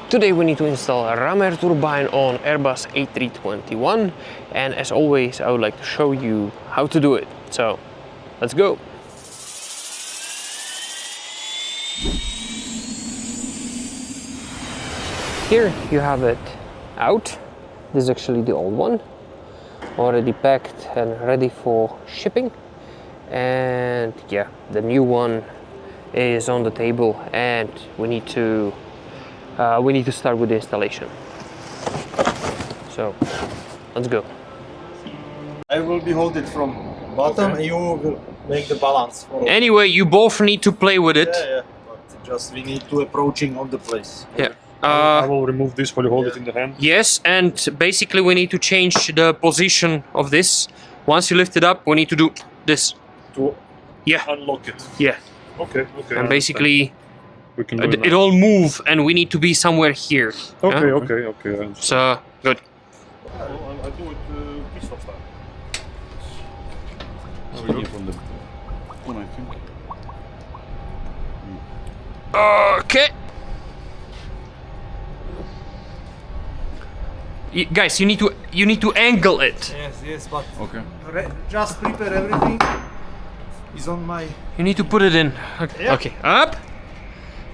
Today we need to install a Ram Air Turbine on Airbus A321, and as always I would like to show you how to do it. So let's go! Here you have it out. This is actually the old one, already packed and ready for shipping. And yeah, the new one is on the table, and we need to start with the installation. So let's go. I will be hold it from bottom, and you will make the balance. Anyway, you both need to play with it. Yeah, but just we need to approaching on the place. Yeah. I will remove this while you hold it in the hand. Yes, and basically we need to change the position of this. Once you lift it up, we need to do this. To Yeah. unlock it. Yeah. Okay, okay. And basically we can do it all move, and we need to be somewhere here. Okay, Yeah? okay. So good. I do it pistol style. We go from the one, I think. Okay. Guys, you need to angle it. Yes, but Okay. just prepare everything. Is on my. You need to put it in. Okay. Yeah. Okay. Up.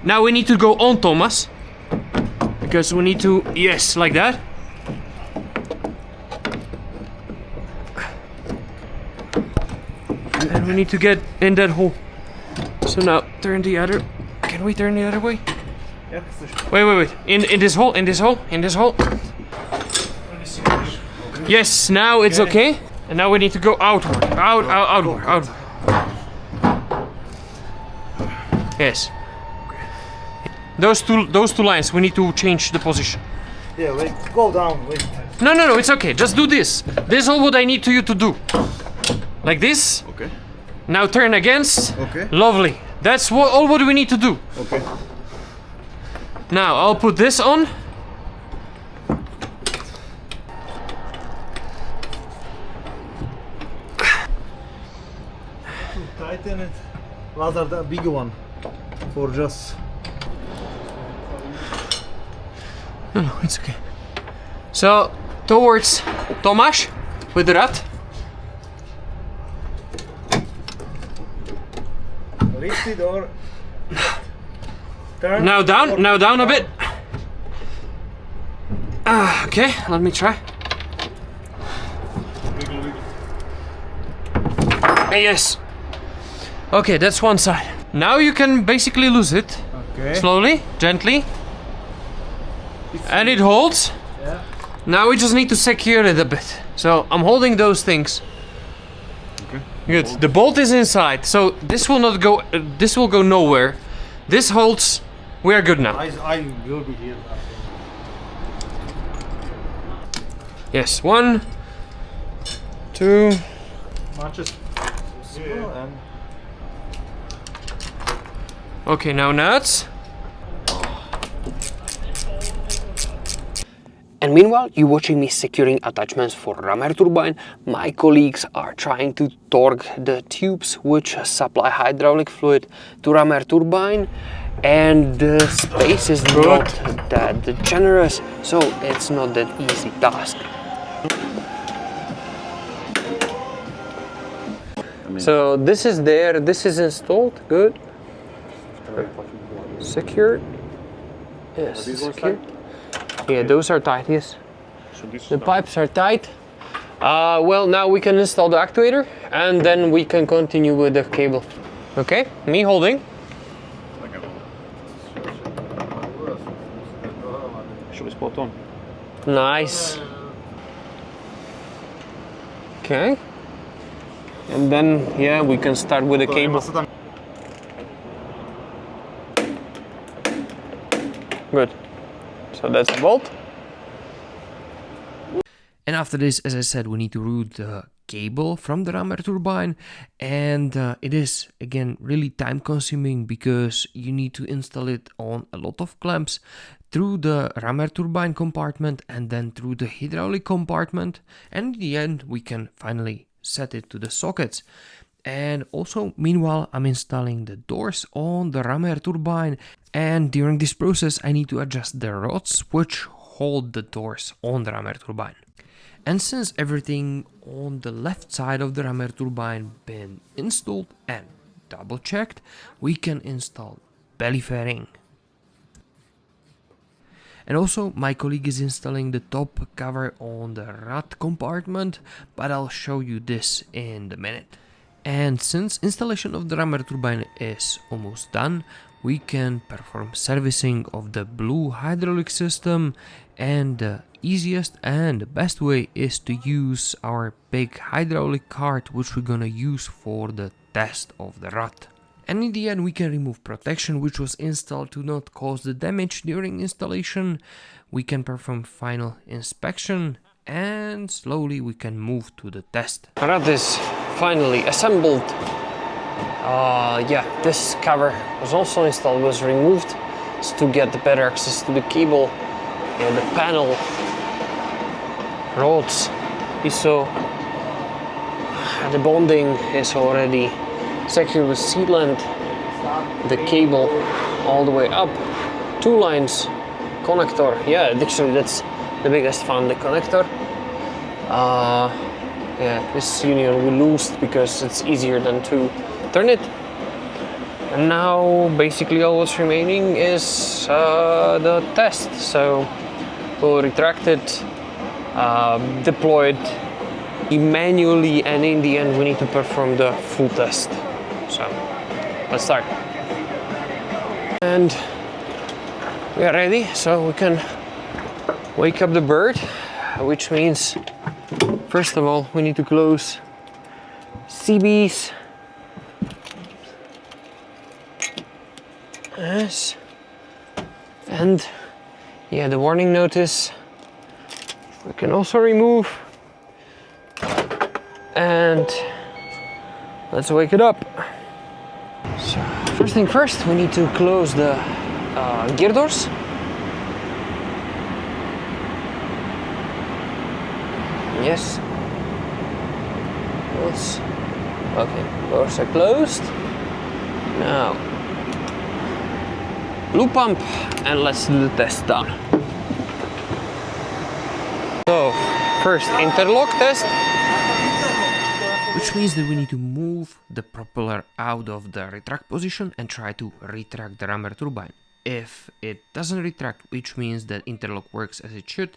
Now we need to go on, Thomas. Because we need to, yes, like that. And we need to get in that hole. So now turn the other. Can we turn the other way? Yeah. Wait. In this hole. In this hole. Yes. Now it's okay. And now we need to go outward. Outward. Yes. Those two lines. We need to change the position. Yeah, wait. Go down. Wait. No. It's okay. Just do this. This is all what I need you to do. Like this. Okay. Now turn against. Okay. Lovely. That's all what we need to do. Okay. Now I'll put this on. Tighten it. Rather the big one. For just. No, it's okay. So towards Tomasz with the rat. Lift it or. Turn. Now down a bit. Okay, let me try. Yes. Okay, that's one side. Now you can basically lose it. Okay. Slowly, gently. And it holds. Yeah. Now we just need to secure it a bit. So I'm holding those things. Okay. Good. The bolt is inside, so this will not go. This will go nowhere. This holds. We are good now. I will be here. Yes. 1, 2. Much as possible and. Okay, now nuts. And meanwhile, you're watching me securing attachments for Ram Air Turbine. My colleagues are trying to torque the tubes which supply hydraulic fluid to Ram Air Turbine, and the space is not that generous, so it's not that easy task. So this is there, this is installed, good. Secured. Yes, secured. Yeah, those are tight, yes. So this The pipes are tight. Well, now we can install the actuator, and then we can continue with the cable. Okay, me holding. should be spot on. Nice. Okay. And then, yeah, we can start with the cable. Good. So that's the bolt. And after this, as I said, we need to route the cable from the Ram Air Turbine, and it is again really time consuming because you need to install it on a lot of clamps through the Ram Air Turbine compartment and then through the hydraulic compartment, and in the end we can finally set it to the sockets. And also, meanwhile, I'm installing the doors on the Ram Air Turbine, and during this process I need to adjust the rods which hold the doors on the Ram Air Turbine. And since everything on the left side of the Ram Air Turbine been installed and double checked, we can install belly fairing. And also, my colleague is installing the top cover on the rod compartment, but I'll show you this in a minute. And since installation of the Ram Air Turbine is almost done, we can perform servicing of the blue hydraulic system, and the easiest and best way is to use our big hydraulic cart, which we're gonna use for the test of the rod. And in the end we can remove protection which was installed to not cause the damage during installation. We can perform final inspection, and slowly we can move to the test. Rod is finally assembled. Yeah, this cover was also installed, was removed to get better access to the cable and the panel rods. You saw the bonding is already secured with sealant, the cable all the way up, 2 lines, connector. Yeah, actually that's the biggest fun, the connector. Yeah, this union we loosed because it's easier than to turn it. And now basically all what's remaining is the test. So we'll retract it, deploy it manually, and in the end we need to perform the full test. So let's start. And we are ready, so we can wake up the bird, which means first of all we need to close CBs. Yes. And yeah, the warning notice we can also remove. And let's wake it up. So first thing first, we need to close the gear doors. Yes. Yes. Okay, doors are closed. Now, blue pump, and let's do the test down. So, first interlock test. Which means that we need to move the propeller out of the retract position and try to retract the Ram Air Turbine. If it doesn't retract, which means that interlock works as it should,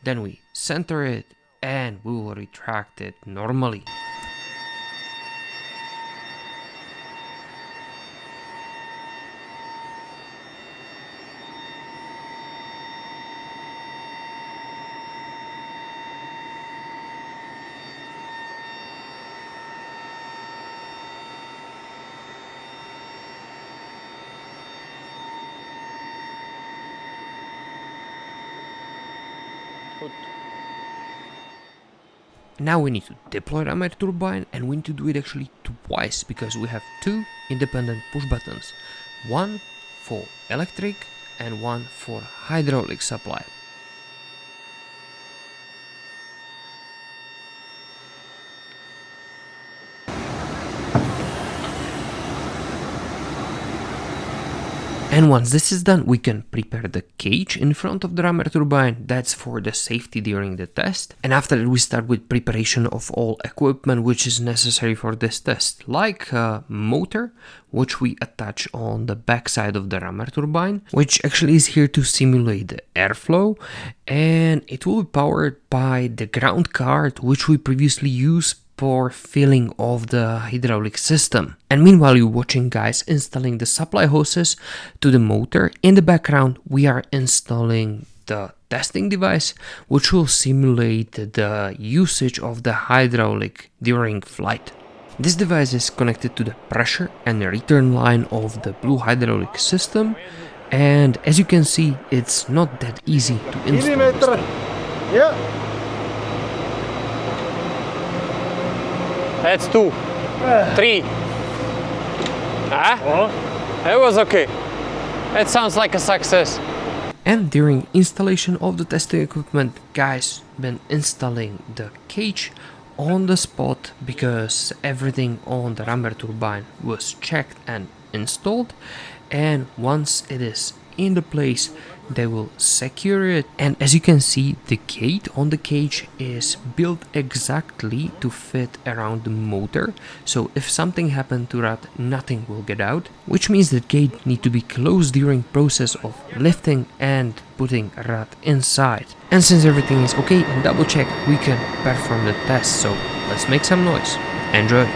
then we center it and we will retract it normally. Now we need to deploy Ram Air Turbine, and we need to do it actually twice because we have 2 independent push buttons. One for electric and one for hydraulic supply. And once this is done, we can prepare the cage in front of the Ram Air Turbine. That's for the safety during the test. And after that, we start with preparation of all equipment which is necessary for this test, like a motor, which we attach on the back side of the Ram Air Turbine, which actually is here to simulate the airflow, and it will be powered by the ground cart which we previously used for filling of the hydraulic system. And meanwhile, you're watching guys installing the supply hoses to the motor. In the background, we are installing the testing device, which will simulate the usage of the hydraulic during flight. This device is connected to the pressure and the return line of the blue hydraulic system, and as you can see, it's not that easy to install. Yeah. That's 2, 3. It was okay. It sounds like a success. And during installation of the testing equipment, guys been installing the cage on the spot because everything on the Ram Air turbine was checked and installed, and once it is in the place they will secure it. And as you can see, the gate on the cage is built exactly to fit around the motor, so if something happened to that, nothing will get out, which means that gate need to be closed during process of lifting and putting rat inside. And since everything is okay and double check, we can perform the test, so let's make some noise. Enjoy!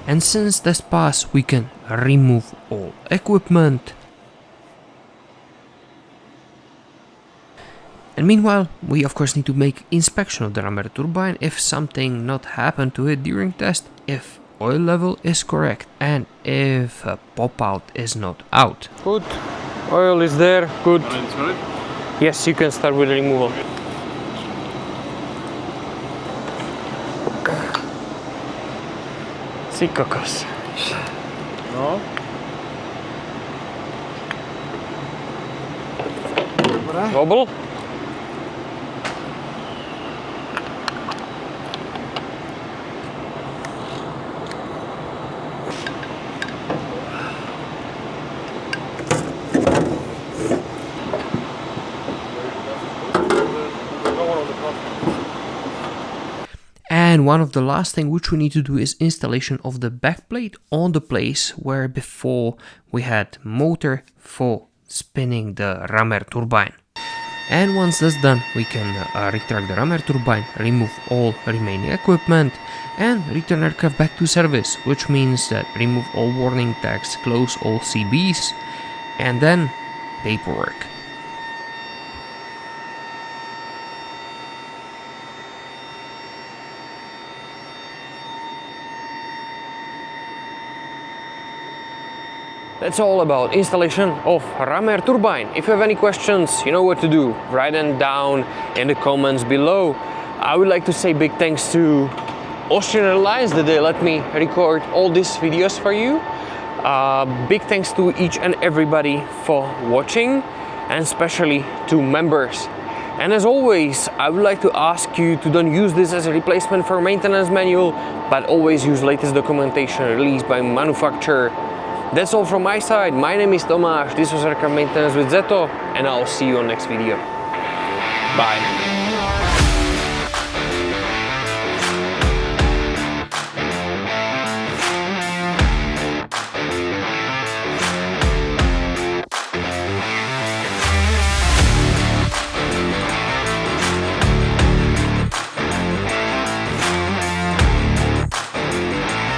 And since this pass, we can remove all equipment. And meanwhile, we of course need to make inspection of the Ram Air turbine if something not happened to it during test, if oil level is correct, and if a pop out is not out. Good, oil is there, good. Yes, you can start with the removal. Sí, cocos. No? Wobble. And one of the last thing which we need to do is installation of the backplate on the place where before we had motor for spinning the Ram Air turbine. And once that's done, we can retract the Ram Air turbine, remove all remaining equipment, and return aircraft back to service, which means that remove all warning tags, close all CBs, and then paperwork. That's all about installation of Ram Air turbine. If you have any questions, you know what to do. Write them down in the comments below. I would like to say big thanks to Austrian Airlines that they let me record all these videos for you. Big thanks to each and everybody for watching, and especially to members. And as always, I would like to ask you to don't use this as a replacement for maintenance manual, but always use latest documentation released by manufacturer. That's all from my side. My name is Tomáš, this was Aircraft Maintenance with Zeto, and I'll see you on next video. Bye.